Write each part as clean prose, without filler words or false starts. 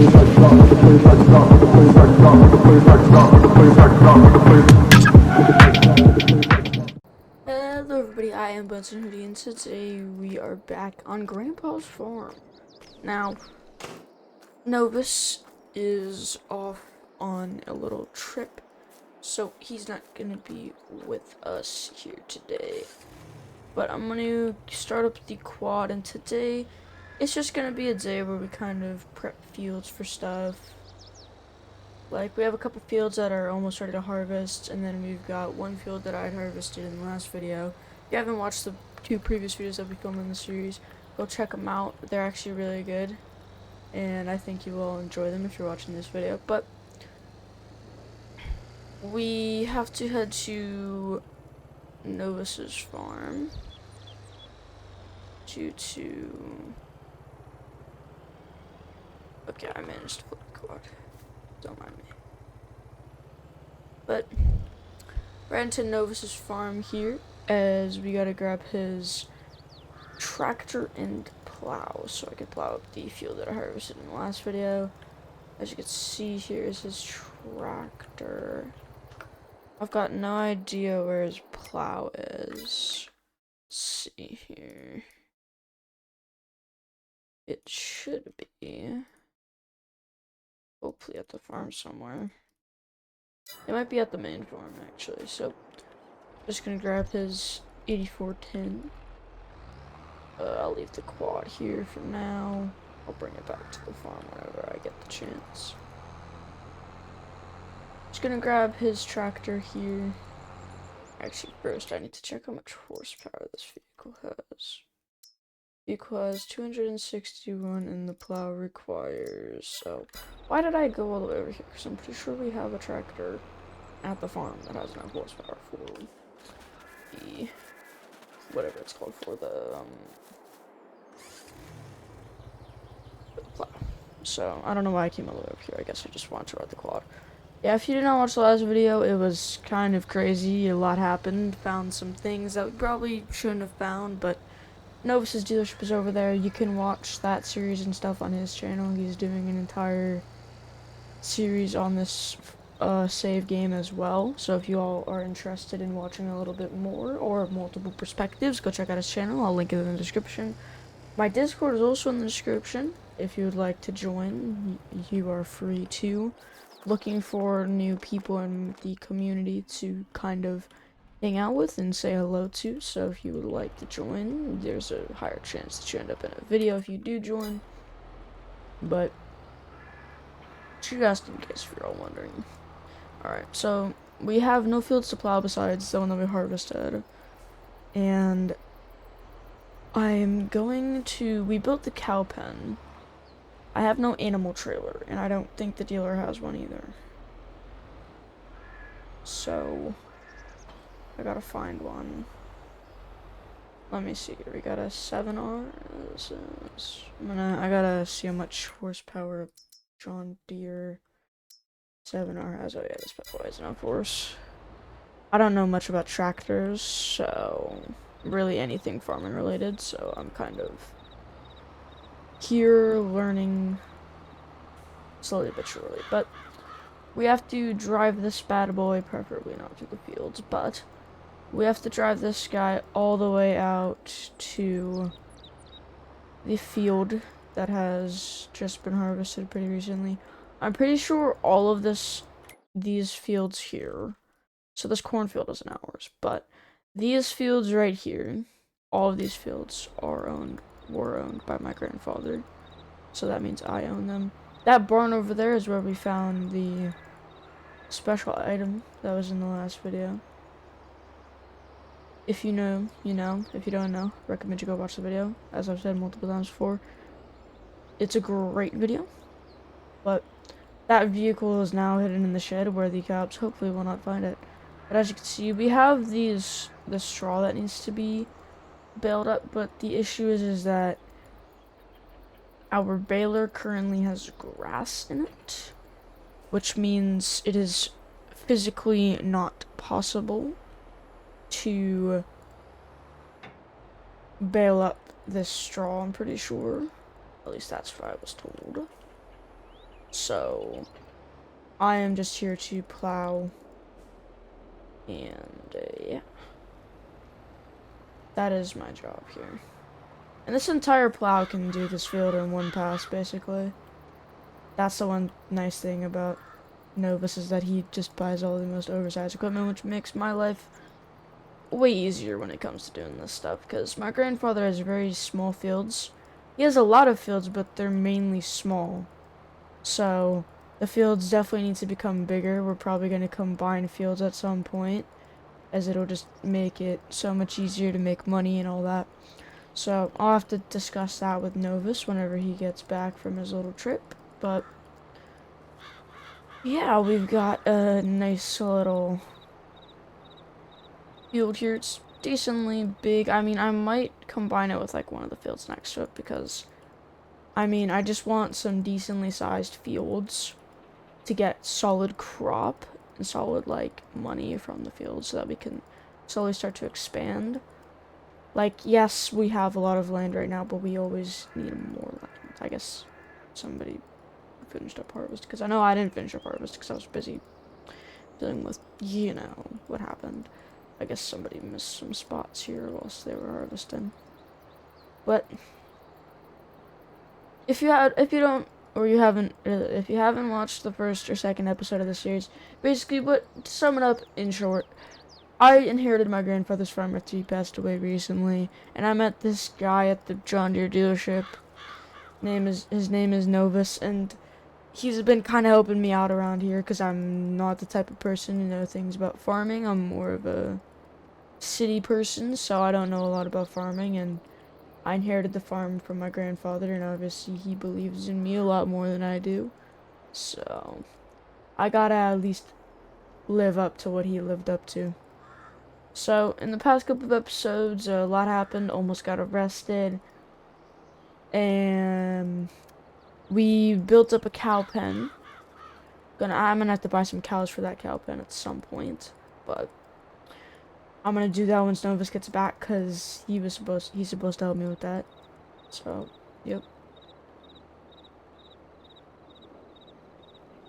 Hello everybody, I am Bunsen Hoodie, and today we are back on Grandpa's farm. Now, Novus is off on a little trip, so he's not gonna be with us here today. But I'm gonna start up the quad, and today it's just gonna be a day where we kind of prep fields for stuff. Like, we have a couple fields that are almost ready to harvest, and then we've got one field that I had harvested in the last video. If you haven't watched the two previous videos that we filmed in the series, go check them out. They're actually really good, and I think you will enjoy them if you're watching this video. But we have to head to Novus's farm due to... Okay, I managed to flip the quad. Don't mind me. But right into Novus's farm here, as we gotta grab his tractor and plow so I can plow up the field that I harvested in the last video. As you can see, here is his tractor. I've got no idea where his plow is. Let's see here. It should be hopefully at the farm somewhere. It might be at the main farm actually, so just gonna grab his 8410. I'll leave the quad here for now. I'll bring it back to the farm whenever I get the chance. Just gonna grab his tractor here. Actually, first I need to check how much horsepower this vehicle has. Vehicle has 261 and the plow requires, so why did I go all the way over here? Because I'm pretty sure we have a tractor at the farm that has enough horsepower for the whatever it's called, for the plow. So I don't know why I came all the way over here. I guess I just wanted to ride the quad. Yeah, if you did not watch the last video, it was kind of crazy. A lot happened. Found some things that we probably shouldn't have found, but Novus's dealership is over there. You can watch that series and stuff on his channel. He's doing an entire series on this save game as well. So if you all are interested in watching a little bit more or multiple perspectives, go check out his channel. I'll link it in the description. My Discord is also in the description. If you would like to join, you are free to. Looking for new people in the community to kind of hang out with and say hello to, so if you would like to join, there's a higher chance that you end up in a video if you do join, but just in case if you're all wondering. Alright, so we have no fields to plow besides the one that we harvested, and I'm going to, we built the cow pen. I have no animal trailer, and I don't think the dealer has one either, so I gotta find one. Let me see here. We got a 7R. I gotta see how much horsepower John Deere 7R has. Oh yeah, this probably has enough horse. I don't know much about tractors, so really anything farming related, so I'm kind of here learning slowly but surely. But we have to drive this bad boy, preferably not through the fields, but we have to drive this guy all the way out to the field that has just been harvested pretty recently. I'm pretty sure all of these fields here, so this cornfield isn't ours, but these fields right here, all of these fields were owned by my grandfather, so that means I own them. That barn over there is where we found the special item that was in the last video. If you know, you know. If you don't know, recommend you go watch the video. As I've said multiple times before, it's a great video. But that vehicle is now hidden in the shed where the cops hopefully will not find it. But as you can see, we have the straw that needs to be baled up. But the issue is that our baler currently has grass in it, which means it is physically not possible to bale up this straw, I'm pretty sure. At least that's what I was told. So I am just here to plow, and yeah, that is my job here. And this entire plow can do this field in one pass, basically. That's the one nice thing about Novus, is that he just buys all the most oversized equipment, which makes my life way easier when it comes to doing this stuff, because my grandfather has very small fields. He has a lot of fields, but they're mainly small. So the fields definitely need to become bigger. We're probably going to combine fields at some point, as it'll just make it so much easier to make money and all that. So I'll have to discuss that with Novus whenever he gets back from his little trip. But yeah, we've got a nice little field here. It's decently big. I mean, I might combine it with like one of the fields next to it, because I mean, I just want some decently sized fields to get solid crop and solid like money from the fields, so that we can slowly start to expand. Like, yes, we have a lot of land right now, but we always need more land. I guess somebody finished up harvest, because I know I didn't finish up harvest because I was busy dealing with, you know, what happened. I guess somebody missed some spots here whilst they were harvesting. But if you haven't watched the first or second episode of the series, basically, but to sum it up in short, I inherited my grandfather's farm after he passed away recently, and I met this guy at the John Deere dealership. His name is Novus, and he's been kind of helping me out around here, because I'm not the type of person to know things about farming. I'm more of a city person, so I don't know a lot about farming, and I inherited the farm from my grandfather, and obviously he believes in me a lot more than I do. So I gotta at least live up to what he lived up to. So in the past couple of episodes, a lot happened. Almost got arrested, and we built up a cow pen. I'm gonna have to buy some cows for that cow pen at some point, but I'm gonna do that once Novus gets back, because he's supposed to help me with that. So, yep.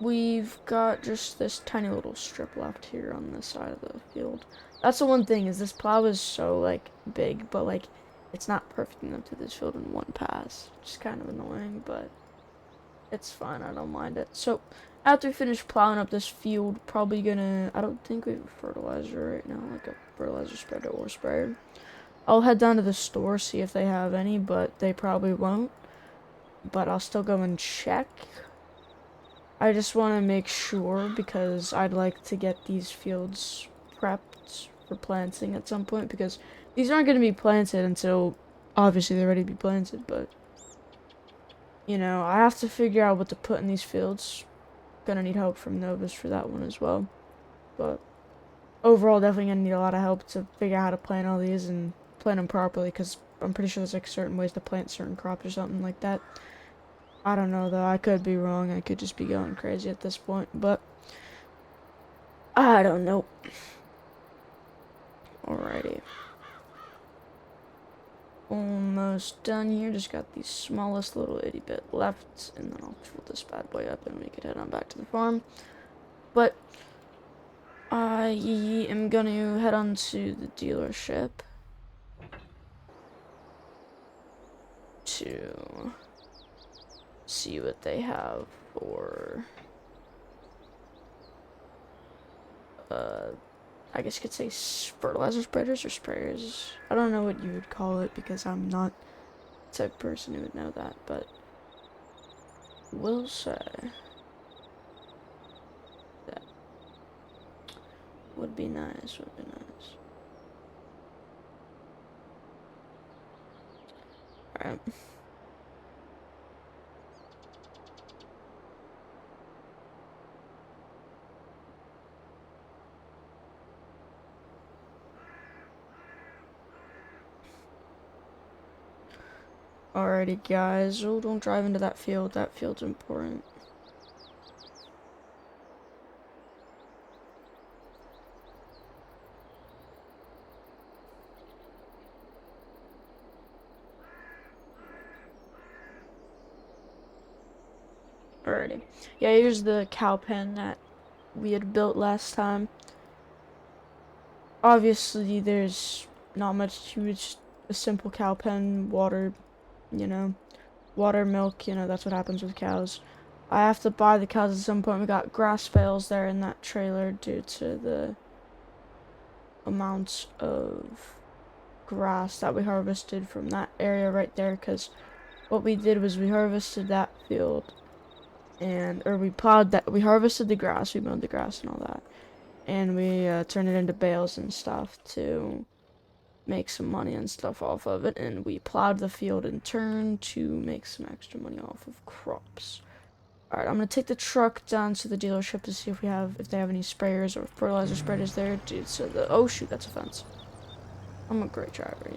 We've got just this tiny little strip left here on this side of the field. That's the one thing, is this plow is so, like, big, but, like, it's not perfect enough to this field in one pass. Which is kind of annoying, but it's fine. I don't mind it. So, after we finish plowing up this field, probably gonna, I don't think we have fertilizer right now, like a fertilizer spreader or sprayer. I'll head down to the store, see if they have any, but they probably won't. But I'll still go and check. I just want to make sure, because I'd like to get these fields prepped for planting at some point, because these aren't going to be planted until, obviously, they're ready to be planted, but, you know, I have to figure out what to put in these fields. Gonna need help from Novus for that one as well, but overall, definitely gonna need a lot of help to figure out how to plant all these and plant them properly, because I'm pretty sure there's like certain ways to plant certain crops or something like that. I don't know though, I could be wrong, I could just be going crazy at this point, but I don't know. Alrighty. Almost done here, just got the smallest little itty bit left, and then I'll fill this bad boy up and we can head on back to the farm. But I am gonna head on to the dealership to see what they have for, I guess you could say fertilizer spreaders or sprayers. I don't know what you would call it, because I'm not the type of person who would know that, but we'll say that would be nice, Alright. Alrighty, guys. Oh, don't drive into that field. That field's important. Alrighty. Yeah, here's the cow pen that we had built last time. Obviously, there's not much to it. It's just a simple cow pen, water, you know, water, milk, that's what happens with cows. I have to buy the cows at some point. We got grass bales there in that trailer due to the amounts of grass that we harvested from that area right there, because what we did was we harvested that field or we plowed that, we harvested the grass, we mowed the grass and all that, and we turned it into bales and stuff to make some money and stuff off of it, and we plowed the field in turn to make some extra money off of crops. Alright, I'm gonna take the truck down to the dealership to see if they have any sprayers or fertilizer spreaders there due to the, oh shoot, that's a fence. I'm a great driver,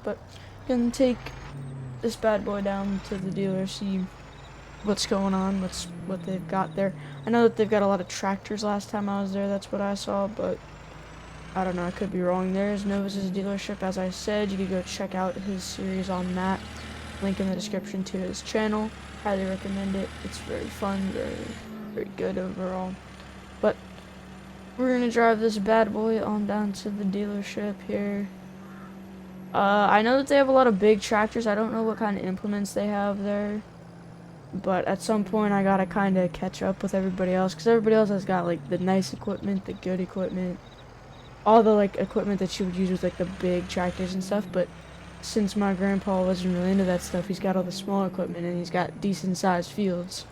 but gonna take this bad boy down to the dealer, see what's going on, what they've got there. I know that they've got a lot of tractors. Last time I was there, that's what I saw, but I don't know, I could be wrong. There's Novus's dealership, as I said. You could go check out his series on that. Link in the description to his channel. Highly recommend it. It's very fun, very good overall. But we're gonna drive this bad boy on down to the dealership here. I know that they have a lot of big tractors. I don't know what kind of implements they have there, but at some point I gotta kind of catch up with everybody else, because everybody else has got like the nice equipment, the good equipment, all the like equipment that you would use with like the big tractors and stuff. But since my grandpa wasn't really into that stuff, he's got all the small equipment and he's got decent sized fields,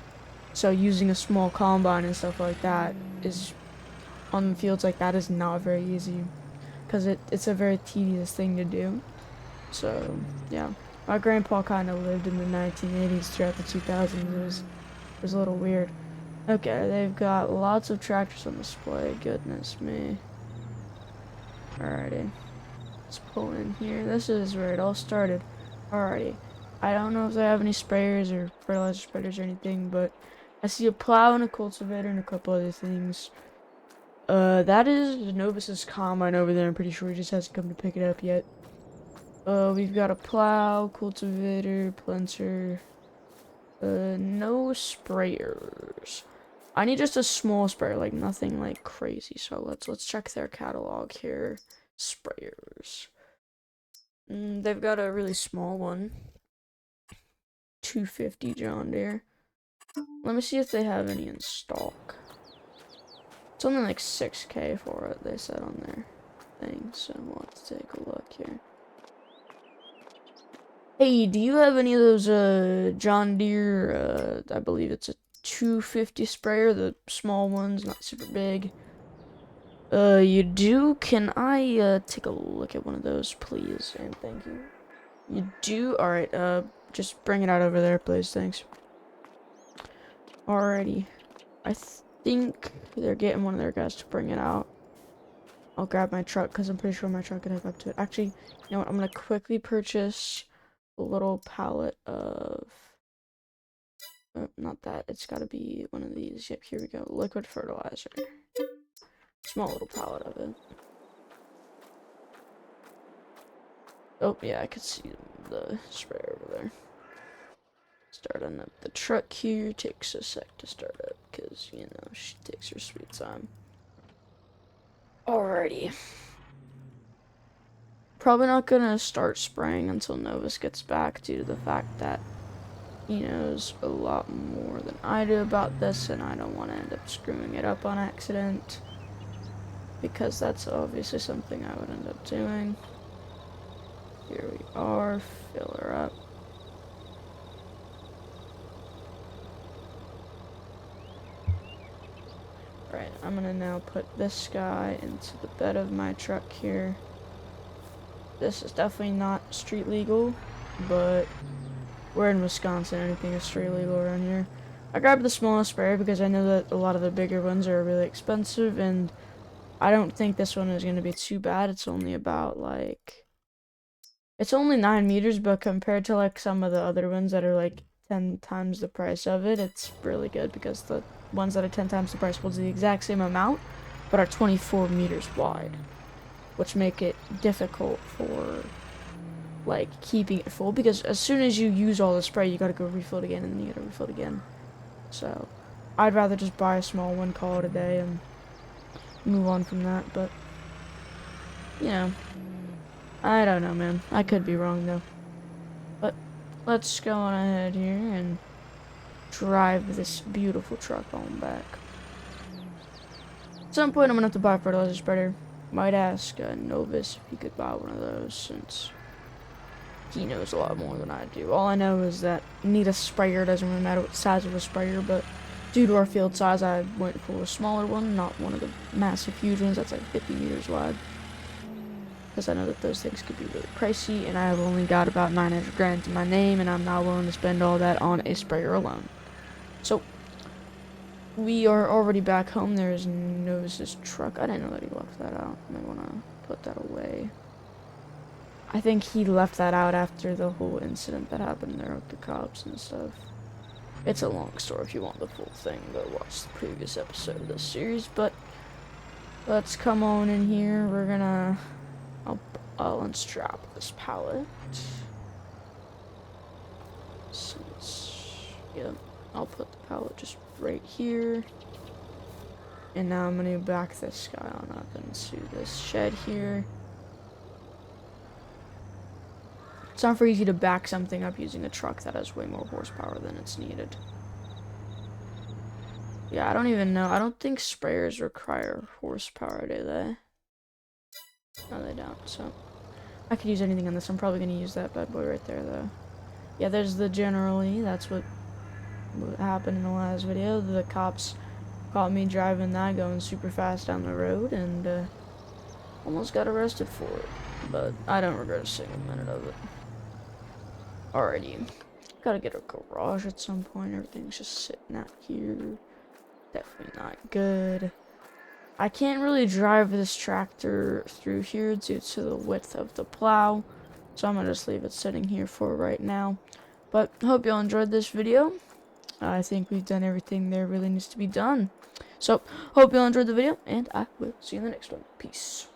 so using a small combine and stuff like that is, on fields like that, is not very easy, because it's a very tedious thing to do. So yeah, my grandpa kind of lived in the 1980s throughout the 2000s. It was a little weird. Okay, they've got lots of tractors on display. Goodness me. Alrighty, let's pull in here. This is where it all started. Alrighty, I don't know if they have any sprayers or fertilizer spreaders or anything, but I see a plow and a cultivator and a couple other things. That is Novus's combine over there. I'm pretty sure he just hasn't come to pick it up yet. We've got a plow, cultivator, planter, no sprayers. I need just a small sprayer, like nothing like crazy. So let's check their catalog here. Sprayers. They've got a really small one. 250 John Deere. Let me see if they have any in stock. It's only like 6K for it, they said on their thing, so we'll have to take a look here. Hey, do you have any of those John Deere, I believe it's a 250 sprayer, the small ones, not super big? You do? Can I take a look at one of those, please? And thank you. You do? Alright, just bring it out over there, please, thanks. Alrighty. I think they're getting one of their guys to bring it out. I'll grab my truck, because I'm pretty sure my truck can hook up to it. Actually, you know what? I'm going to quickly purchase a little pallet of... not that. It's got to be one of these. Yep, here we go. Liquid fertilizer. Small little pallet of it. Oh, yeah, I could see the sprayer over there. Starting up the truck here takes a sec to start up, because, she takes her sweet time. Alrighty. Probably not gonna start spraying until Novus gets back, due to the fact that he knows a lot more than I do about this, and I don't want to end up screwing it up on accident, because that's obviously something I would end up doing. Here we are, fill her up. Right, I'm gonna now put this guy into the bed of my truck here. This is definitely not street legal, but we're in Wisconsin, anything is street legal around here. I grabbed the smallest sprayer because I know that a lot of the bigger ones are really expensive, and I don't think this one is gonna be too bad. It's only about like, it's only 9 meters, but compared to like some of the other ones that are like 10 times the price of it, it's really good, because the ones that are 10 times the price will do the exact same amount, but are 24 meters wide, which make it difficult for like keeping it full, because as soon as you use all the spray, you gotta go refill it again, and then you gotta refill it again. So I'd rather just buy a small one, call it a day, and move on from that. But you know, I don't know, man. I could be wrong though. But let's go on ahead here and drive this beautiful truck on back. At some point, I'm gonna have to buy a fertilizer spreader. Might ask Novus if he could buy one of those, since he knows a lot more than I do. All I know is that I need a sprayer. Doesn't really matter what size of a sprayer, but due to our field size, I went for a smaller one, not one of the massive huge ones that's like 50 meters wide. Because I know that those things could be really pricey, and I have only got about 900 grand to my name, and I'm not willing to spend all that on a sprayer alone. So we are already back home. There's Novus's truck. I didn't know that he left that out. I might want to put that away. I think he left that out after the whole incident that happened there with the cops and stuff. It's a long story. If you want the full thing, go watch the previous episode of this series. But let's come on in here. We're gonna... I'll unstrap this pallet. Yep, I'll put the pallet just right here. And now I'm gonna back this guy on up into this shed here. It's not very easy to back something up using a truck that has way more horsepower than it's needed. Yeah, I don't even know. I don't think sprayers require horsepower, do they? No, they don't, so... I could use anything on this. I'm probably going to use that bad boy right there, though. Yeah, there's the generally. That's what happened in the last video. The cops caught me driving that, going super fast down the road, and almost got arrested for it. But I don't regret a single minute of it. Alrighty. Gotta get a garage at some point. Everything's just sitting out here. Definitely not good. I can't really drive this tractor through here due to the width of the plow, so I'm gonna just leave it sitting here for right now. But hope y'all enjoyed this video. I think we've done everything there really needs to be done. So hope y'all enjoyed the video, and I will see you in the next one. Peace.